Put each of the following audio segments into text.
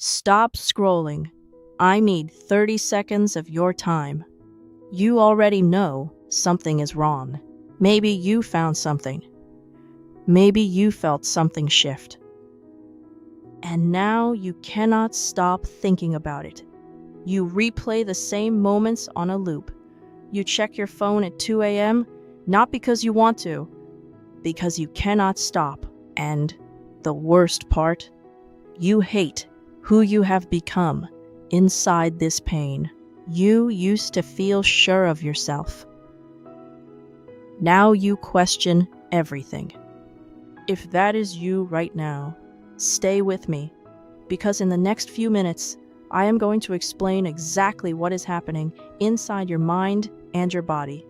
Stop scrolling. I need 30 seconds of your time. You already know something is wrong. Maybe you found something. Maybe you felt something shift. And now you cannot stop thinking about it. You replay the same moments on a loop. You check your phone at 2 a.m., not because you want to, because you cannot stop. And the worst part, you hate who you have become inside this pain. You used to feel sure of yourself. Now you question everything. If that is you right now, stay with me, because in the next few minutes, I am going to explain exactly what is happening inside your mind and your body.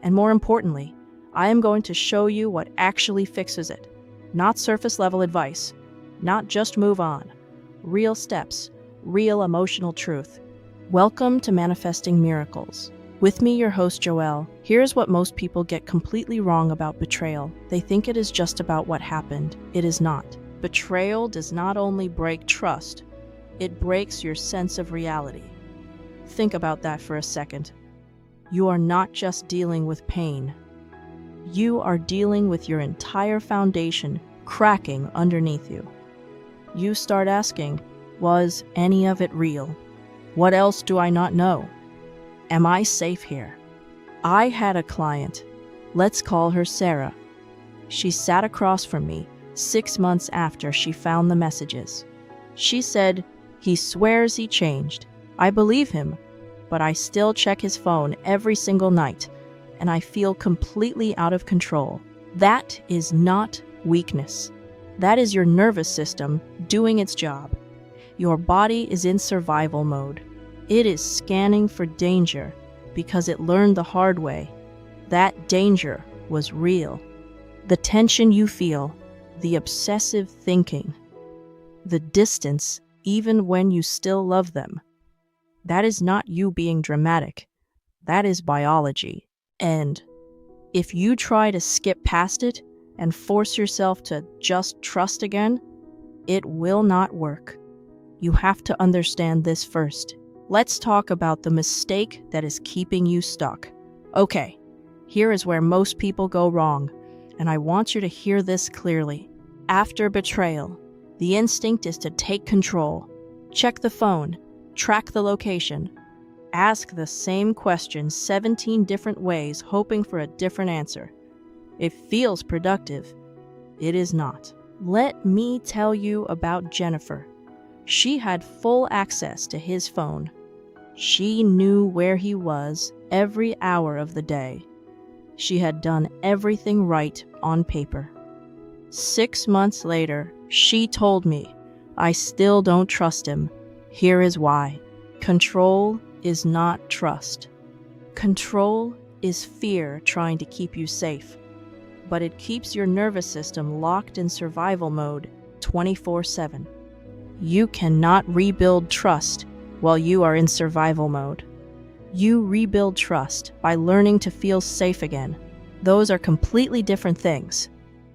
And more importantly, I am going to show you what actually fixes it. Not surface level advice, not just move on. Real steps, real emotional truth. Welcome to Manifesting Miracles. With me, your host, Joelle. Here's what most people get completely wrong about betrayal. They think it is just about what happened. It is not. Betrayal does not only break trust, it breaks your sense of reality. Think about that for a second. You are not just dealing with pain. You are dealing with your entire foundation cracking underneath you. You start asking, was any of it real? What else do I not know? Am I safe here? I had a client. Let's call her Sarah. She sat across from me 6 months after she found the messages. She said, "He swears he changed. I believe him, but I still check his phone every single night, and I feel completely out of control." That is not weakness. That is your nervous system doing its job. Your body is in survival mode. It is scanning for danger because it learned the hard way. That danger was real. The tension you feel, the obsessive thinking, the distance even when you still love them. That is not you being dramatic. That is biology. And if you try to skip past it and force yourself to just trust again, it will not work. You have to understand this first. Let's talk about the mistake that is keeping you stuck. Okay, here is where most people go wrong, and I want you to hear this clearly. After betrayal, the instinct is to take control. Check the phone, track the location, ask the same question 17 different ways, hoping for a different answer. It feels productive. It is not. Let me tell you about Jennifer. She had full access to his phone. She knew where he was every hour of the day. She had done everything right on paper. 6 months later, she told me, "I still don't trust him. Here is why." Control is not trust. Control is fear trying to keep you safe. But it keeps your nervous system locked in survival mode 24/7. You cannot rebuild trust while you are in survival mode. You rebuild trust by learning to feel safe again. Those are completely different things.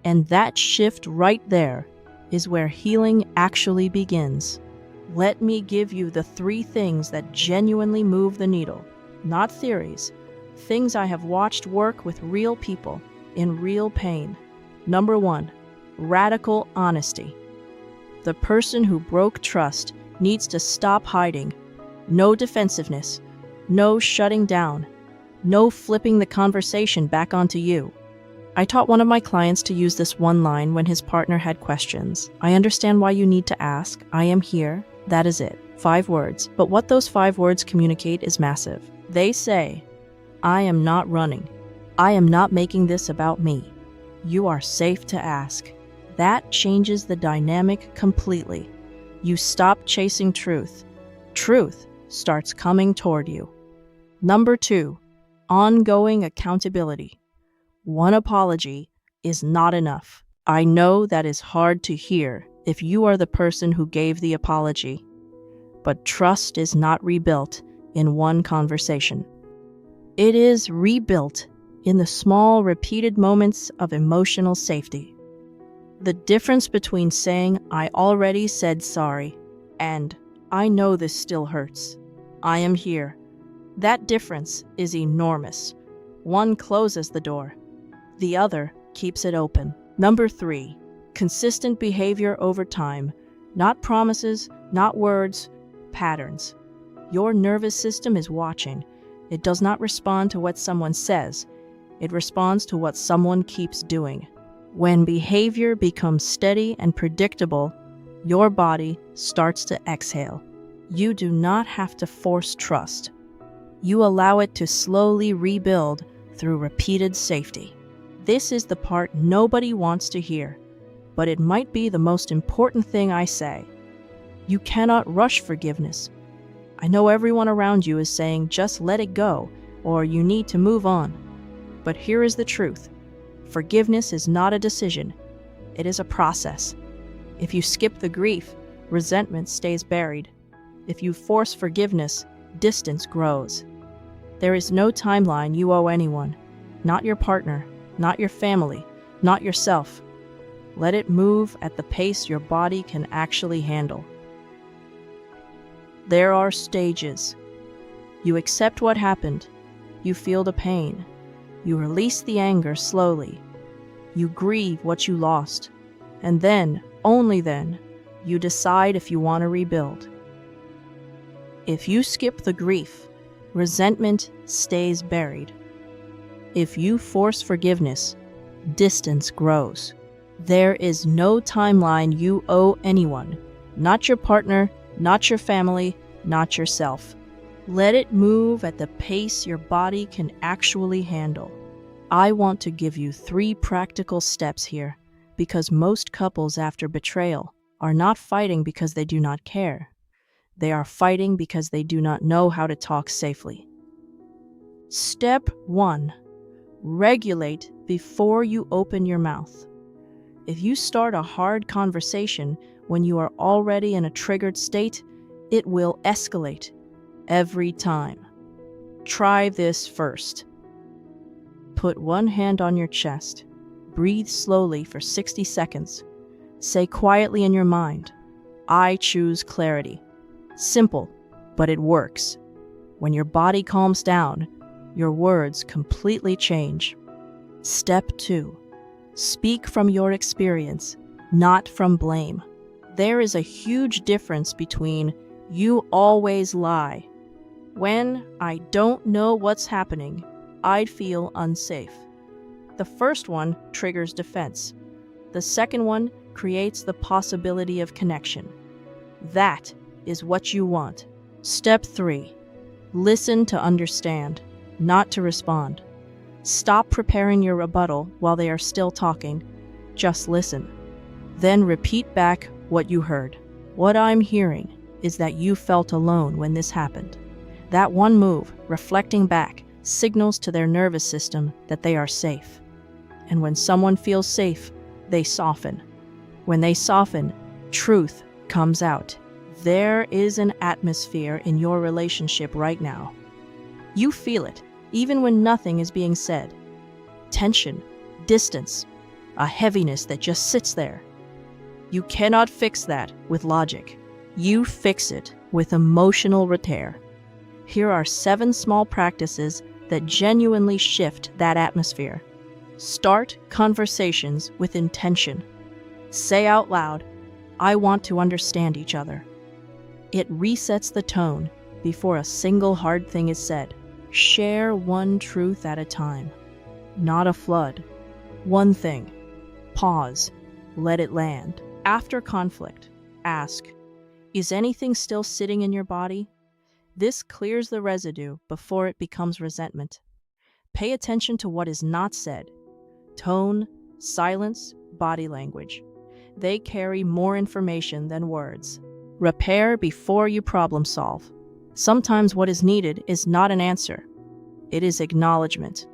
And that shift right there is where healing actually begins. Let me give you the 3 things that genuinely move the needle. Not theories. Things I have watched work with real people in real pain. Number 1, radical honesty. The person who broke trust needs to stop hiding. No defensiveness, no shutting down, no flipping the conversation back onto you. I taught one of my clients to use this one line when his partner had questions. "I understand why you need to ask. I am here." That is it. 5 words. But what those 5 words communicate is massive. They say, "I am not running. I am not making this about me. You are safe to ask." That changes the dynamic completely. You stop chasing truth. Truth starts coming toward you. Number 2, ongoing accountability. One apology is not enough. I know that is hard to hear if you are the person who gave the apology. But trust is not rebuilt in one conversation. It is rebuilt in the small, repeated moments of emotional safety. The difference between saying, "I already said sorry," And I know this still hurts. I am here. That difference is enormous. One closes the door. The other keeps it open. Number 3, consistent behavior over time. Not promises, not words, patterns. Your nervous system is watching. It does not respond to what someone says. It responds to what someone keeps doing. When behavior becomes steady and predictable, your body starts to exhale. You do not have to force trust. You allow it to slowly rebuild through repeated safety. This is the part nobody wants to hear, but it might be the most important thing I say. You cannot rush forgiveness. I know everyone around you is saying, just let it go, or you need to move on. But here is the truth. Forgiveness is not a decision. It is a process. If you skip the grief, resentment stays buried. If you force forgiveness, distance grows. There is no timeline you owe anyone. Not your partner, not your family, not yourself. Let it move at the pace your body can actually handle. There are stages. You accept what happened. You feel the pain. You release the anger slowly. You grieve what you lost. And then, only then, you decide if you want to rebuild. If you skip the grief, resentment stays buried. If you force forgiveness, distance grows. There is no timeline you owe anyone, not your partner, not your family, not yourself. Let it move at the pace your body can actually handle. I want to give you 3 practical steps here, because most couples after betrayal are not fighting because they do not care. They are fighting because they do not know how to talk safely. Step 1. Regulate before you open your mouth. If you start a hard conversation when you are already in a triggered state, it will escalate every time. Try this first. Put one hand on your chest. Breathe slowly for 60 seconds. Say quietly in your mind, I choose clarity. Simple, but it works. When your body calms down, your words completely change. Step 2. Speak from your experience, not from blame. There is a huge difference between you always lie. When I don't know what's happening, I'd feel unsafe. The first one triggers defense. The second one creates the possibility of connection. That is what you want. Step 3. Listen to understand, not to respond. Stop preparing your rebuttal while they are still talking. Just listen. Then repeat back what you heard. What I'm hearing is that you felt alone when this happened. That one move, reflecting back, signals to their nervous system that they are safe. And when someone feels safe, they soften. When they soften, truth comes out. There is an atmosphere in your relationship right now. You feel it, even when nothing is being said. Tension, distance, a heaviness that just sits there. You cannot fix that with logic. You fix it with emotional repair. Here are 7 small practices that genuinely shift that atmosphere. Start conversations with intention. Say out loud, I want to understand each other. It resets the tone before a single hard thing is said. Share one truth at a time, not a flood. One thing. Pause. Let it land. After conflict, ask, is anything still sitting in your body? This clears the residue before it becomes resentment. Pay attention to what is not said. Tone, silence, body language. They carry more information than words. Repair before you problem solve. Sometimes what is needed is not an answer. It is acknowledgement.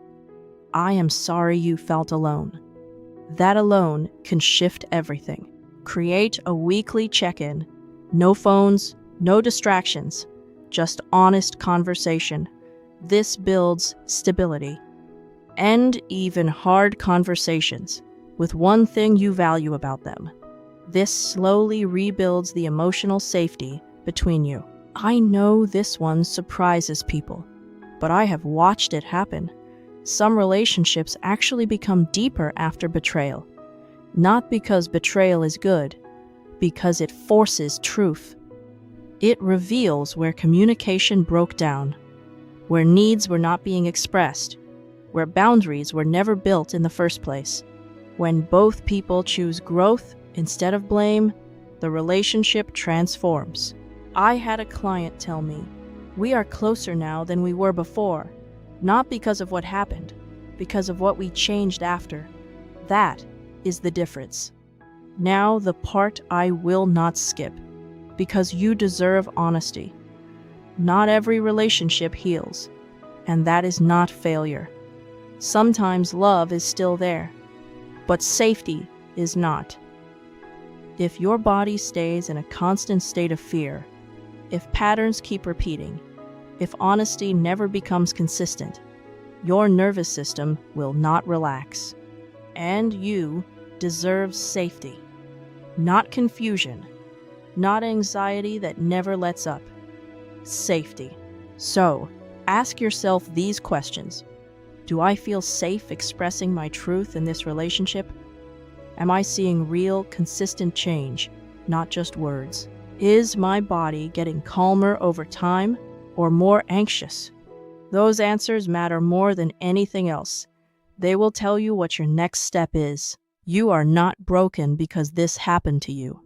I am sorry you felt alone. That alone can shift everything. Create a weekly check-in. No phones, no distractions, just honest conversation. This builds stability. End even hard conversations with one thing you value about them. This slowly rebuilds the emotional safety between you. I know this one surprises people, but I have watched it happen. Some relationships actually become deeper after betrayal. Not because betrayal is good, because it forces truth. It reveals where communication broke down, where needs were not being expressed, where boundaries were never built in the first place. When both people choose growth instead of blame, the relationship transforms. I had a client tell me, "We are closer now than we were before, not because of what happened, because of what we changed after." That is the difference. Now the part I will not skip, because you deserve honesty. Not every relationship heals, and that is not failure. Sometimes love is still there, but safety is not. If your body stays in a constant state of fear, if patterns keep repeating, if honesty never becomes consistent, your nervous system will not relax. And you deserve safety, not confusion, not anxiety that never lets up. Safety. So, ask yourself these questions. Do I feel safe expressing my truth in this relationship? Am I seeing real, consistent change, not just words? Is my body getting calmer over time or more anxious? Those answers matter more than anything else. They will tell you what your next step is. You are not broken because this happened to you.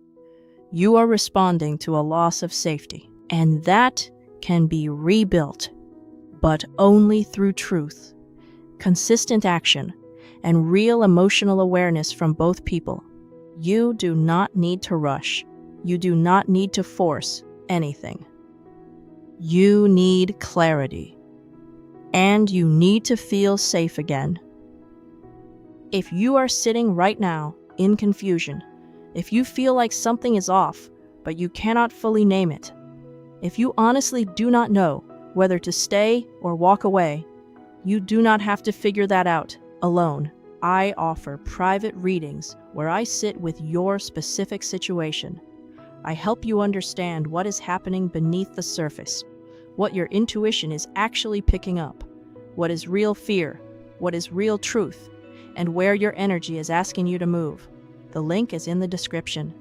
You are responding to a loss of safety, and that can be rebuilt, but only through truth, consistent action, and real emotional awareness from both people. You do not need to rush. You do not need to force anything. You need clarity, and you need to feel safe again. If you are sitting right now in confusion, if you feel like something is off, but you cannot fully name it, if you honestly do not know whether to stay or walk away, you do not have to figure that out alone. I offer private readings where I sit with your specific situation. I help you understand what is happening beneath the surface, what your intuition is actually picking up, what is real fear, what is real truth, and where your energy is asking you to move. The link is in the description.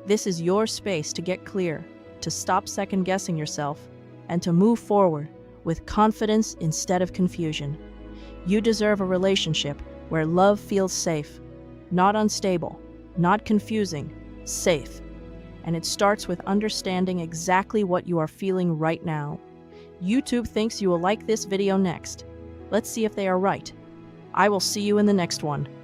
This is your space to get clear, to stop second-guessing yourself, and to move forward with confidence instead of confusion. You deserve a relationship where love feels safe, not unstable, not confusing, safe. And it starts with understanding exactly what you are feeling right now. YouTube thinks you will like this video next. Let's see if they are right. I will see you in the next one.